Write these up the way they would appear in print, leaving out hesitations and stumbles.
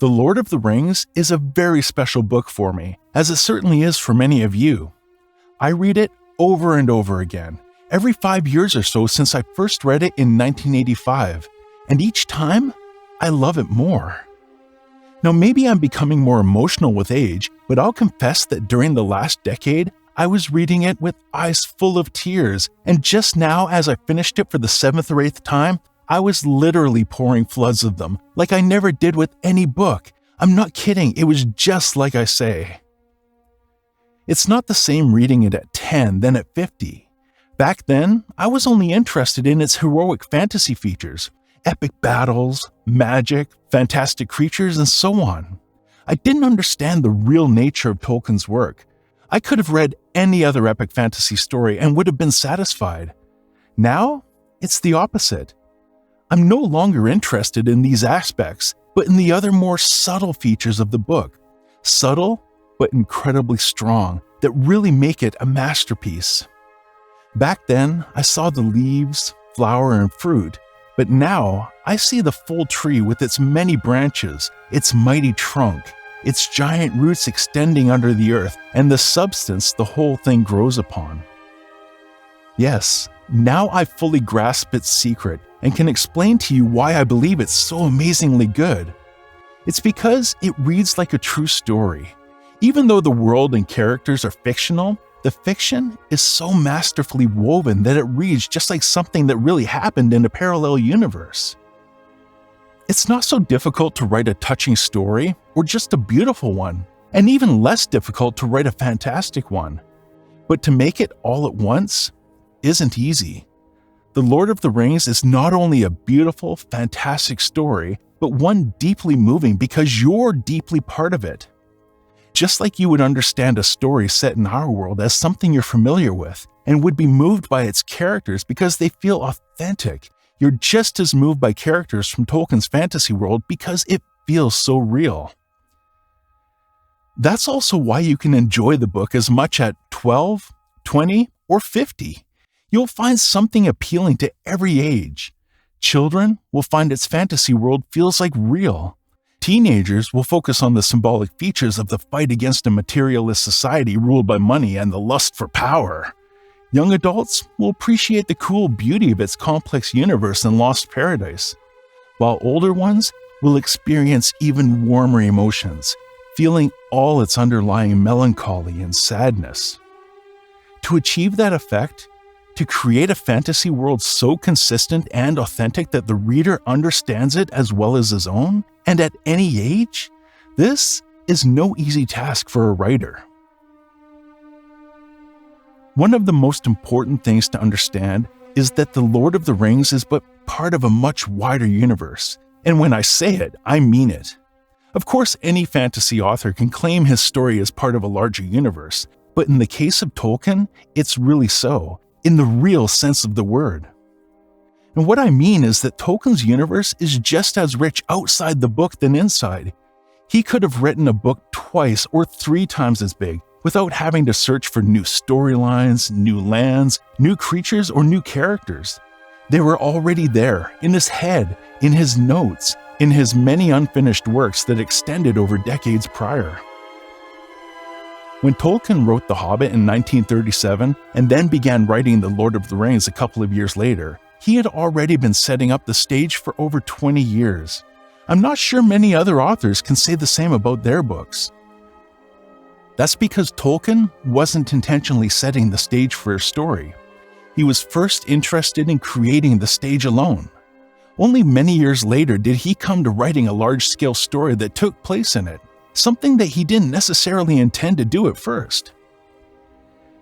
The Lord of the Rings is a very special book for me, as it certainly is for many of you. I read it over and over again, every 5 years or so since I first read it in 1985, and each time, I love it more. Now maybe I'm becoming more emotional with age, but I'll confess that during the last decade, I was reading it with eyes full of tears, and just now as I finished it for the 7th or 8th time, I was literally pouring floods of them, like I never did with any book. I'm not kidding, it was just like I say. It's not the same reading it at 10 than at 50. Back then, I was only interested in its heroic fantasy features, epic battles, magic, fantastic creatures, and so on. I didn't understand the real nature of Tolkien's work. I could have read any other epic fantasy story and would have been satisfied. Now, it's the opposite. I'm no longer interested in these aspects, but in the other more subtle features of the book. Subtle, but incredibly strong, that really make it a masterpiece. Back then, I saw the leaves, flower, and fruit, but now I see the full tree with its many branches, its mighty trunk, its giant roots extending under the earth, and the substance the whole thing grows upon. Yes, now I fully grasp its secret and can explain to you why I believe it's so amazingly good. It's because it reads like a true story. Even though the world and characters are fictional, the fiction is so masterfully woven that it reads just like something that really happened in a parallel universe. It's not so difficult to write a touching story or just a beautiful one, and even less difficult to write a fantastic one. But to make it all at once isn't easy. The Lord of the Rings is not only a beautiful, fantastic story, but one deeply moving because you're deeply part of it. Just like you would understand a story set in our world as something you're familiar with and would be moved by its characters because they feel authentic, you're just as moved by characters from Tolkien's fantasy world because it feels so real. That's also why you can enjoy the book as much at 12, 20, or 50. You'll find something appealing to every age. Children will find its fantasy world feels like real. Teenagers will focus on the symbolic features of the fight against a materialist society ruled by money and the lust for power. Young adults will appreciate the cool beauty of its complex universe and lost paradise, while older ones will experience even warmer emotions, feeling all its underlying melancholy and sadness. To achieve that effect, to create a fantasy world so consistent and authentic that the reader understands it as well as his own, and at any age, this is no easy task for a writer. One of the most important things to understand is that The Lord of the Rings is but part of a much wider universe, and when I say it, I mean it. Of course, any fantasy author can claim his story as part of a larger universe, but in the case of Tolkien, it's really so, in the real sense of the word. And what I mean is that Tolkien's universe is just as rich outside the book than inside. He could have written a book twice or 3 times as big without having to search for new storylines, new lands, new creatures, or new characters. They were already there, in his head, in his notes, in his many unfinished works that extended over decades prior. When Tolkien wrote The Hobbit in 1937 and then began writing The Lord of the Rings a couple of years later, he had already been setting up the stage for over 20 years. I'm not sure many other authors can say the same about their books. That's because Tolkien wasn't intentionally setting the stage for a story. He was first interested in creating the stage alone. Only many years later did he come to writing a large-scale story that took place in it, something that he didn't necessarily intend to do at first.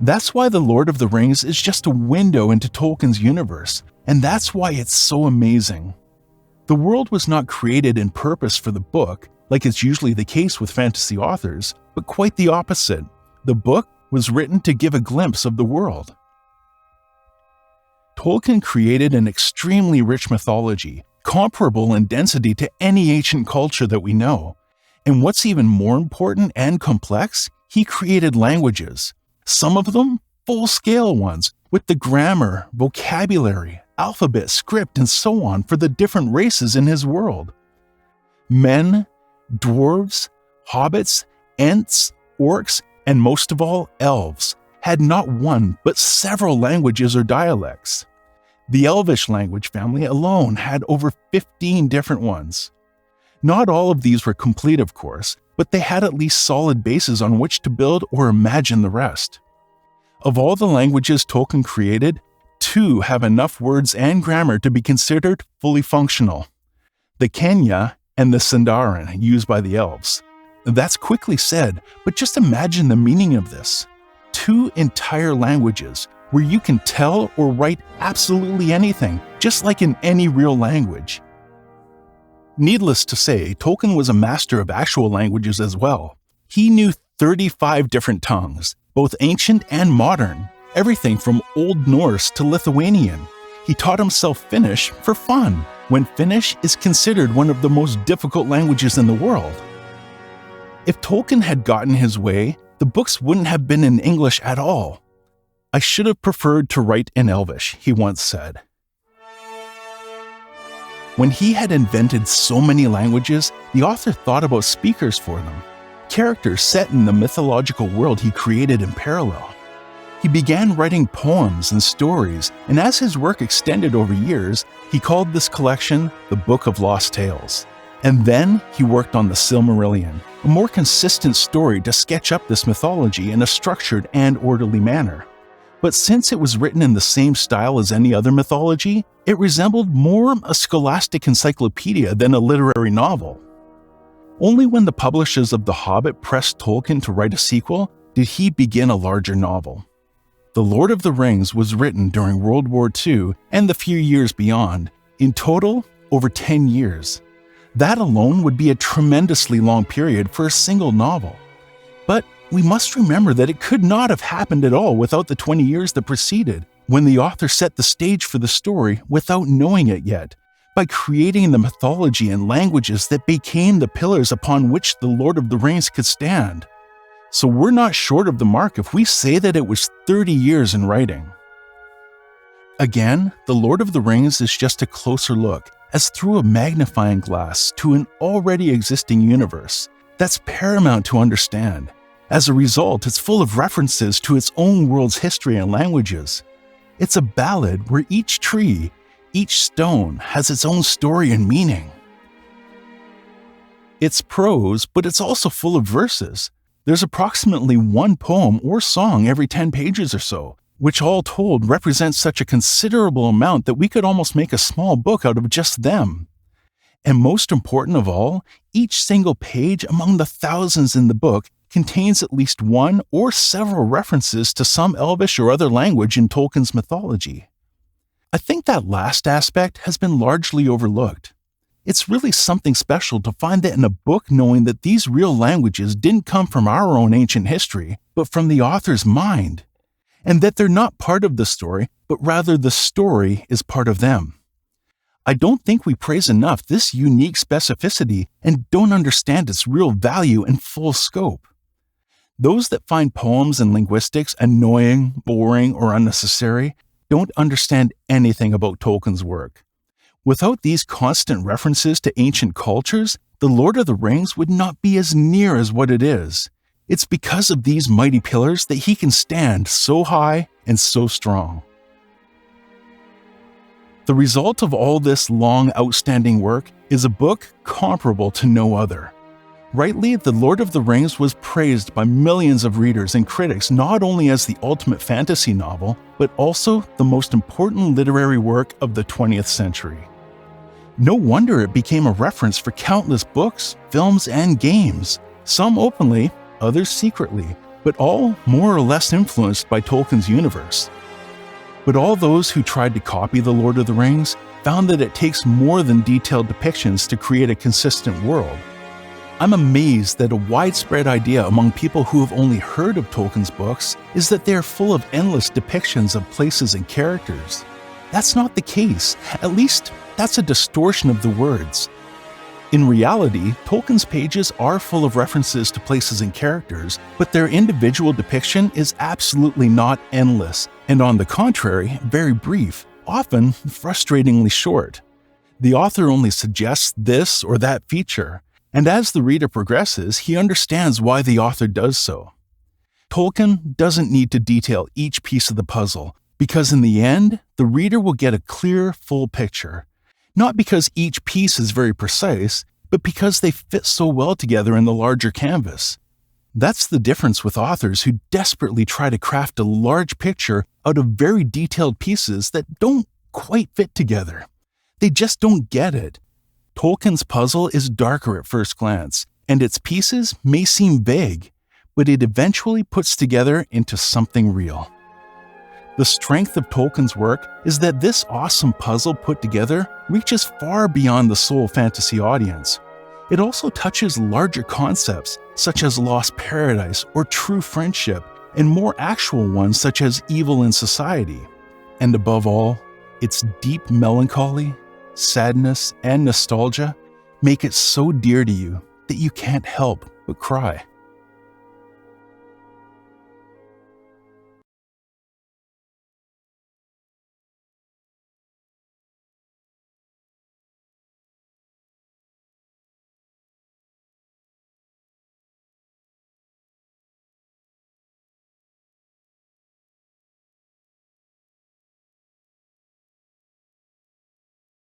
That's why The Lord of the Rings is just a window into Tolkien's universe, and that's why it's so amazing. The world was not created in purpose for the book, like it's usually the case with fantasy authors, but quite the opposite. The book was written to give a glimpse of the world. Tolkien created an extremely rich mythology, comparable in density to any ancient culture that we know. And what's even more important and complex, he created languages. Some of them full-scale ones, with the grammar, vocabulary, alphabet, script, and so on for the different races in his world. Men, Dwarves, hobbits, ents, orcs, and most of all, elves, had not one but several languages or dialects. The Elvish language family alone had over 15 different ones. Not all of these were complete, of course, but they had at least solid bases on which to build or imagine the rest. Of all the languages Tolkien created, 2 have enough words and grammar to be considered fully functional: the Quenya and the Sindarin used by the elves. That's quickly said, but just imagine the meaning of this. 2 entire languages where you can tell or write absolutely anything, just like in any real language. Needless to say, Tolkien was a master of actual languages as well. He knew 35 different tongues, both ancient and modern, everything from Old Norse to Lithuanian. He taught himself Finnish for fun, when Finnish is considered one of the most difficult languages in the world. If Tolkien had gotten his way, the books wouldn't have been in English at all. "I should have preferred to write in Elvish," he once said. When he had invented so many languages, the author thought about speakers for them, characters set in the mythological world he created in parallel. He began writing poems and stories, and as his work extended over years, he called this collection the Book of Lost Tales. And then he worked on the Silmarillion, a more consistent story to sketch up this mythology in a structured and orderly manner. But since it was written in the same style as any other mythology, it resembled more a scholastic encyclopedia than a literary novel. Only when the publishers of The Hobbit pressed Tolkien to write a sequel did he begin a larger novel. The Lord of the Rings was written during World War II and the few years beyond, in total, over 10 years. That alone would be a tremendously long period for a single novel. But we must remember that it could not have happened at all without the 20 years that preceded, when the author set the stage for the story without knowing it yet, by creating the mythology and languages that became the pillars upon which the Lord of the Rings could stand. So we're not short of the mark if we say that it was 30 years in writing. Again, The Lord of the Rings is just a closer look, as through a magnifying glass, to an already existing universe. That's paramount to understand. As a result, it's full of references to its own world's history and languages. It's a ballad where each tree, each stone has its own story and meaning. It's prose, but it's also full of verses. There's approximately one poem or song every 10 pages or so, which all told represents such a considerable amount that we could almost make a small book out of just them. And most important of all, each single page among the thousands in the book contains at least one or several references to some Elvish or other language in Tolkien's mythology. I think that last aspect has been largely overlooked. It's really something special to find that in a book, knowing that these real languages didn't come from our own ancient history, but from the author's mind, and that they're not part of the story, but rather the story is part of them. I don't think we praise enough this unique specificity and don't understand its real value and full scope. Those that find poems and linguistics annoying, boring, or unnecessary don't understand anything about Tolkien's work. Without these constant references to ancient cultures, The Lord of the Rings would not be as near as what it is. It's because of these mighty pillars that he can stand so high and so strong. The result of all this long, outstanding work is a book comparable to no other. Rightly, The Lord of the Rings was praised by millions of readers and critics not only as the ultimate fantasy novel, but also the most important literary work of the 20th century. No wonder it became a reference for countless books, films, and games, some openly, others secretly, but all more or less influenced by Tolkien's universe. But all those who tried to copy The Lord of the Rings found that it takes more than detailed depictions to create a consistent world. I'm amazed that a widespread idea among people who have only heard of Tolkien's books is that they are full of endless depictions of places and characters. That's not the case. At least, that's a distortion of the words. In reality, Tolkien's pages are full of references to places and characters, but their individual depiction is absolutely not endless, and on the contrary, very brief, often frustratingly short. The author only suggests this or that feature, And as the reader progresses, he understands why the author does so. Tolkien doesn't need to detail each piece of the puzzle, because in the end, the reader will get a clear, full picture. Not because each piece is very precise, but because they fit so well together in the larger canvas. That's the difference with authors who desperately try to craft a large picture out of very detailed pieces that don't quite fit together. They just don't get it. Tolkien's puzzle is darker at first glance, and its pieces may seem vague, but it eventually puts together into something real. The strength of Tolkien's work is that this awesome puzzle put together reaches far beyond the sole fantasy audience. It also touches larger concepts such as lost paradise or true friendship, and more actual ones such as evil in society. And above all, its deep melancholy, sadness, and nostalgia make it so dear to you that you can't help but cry.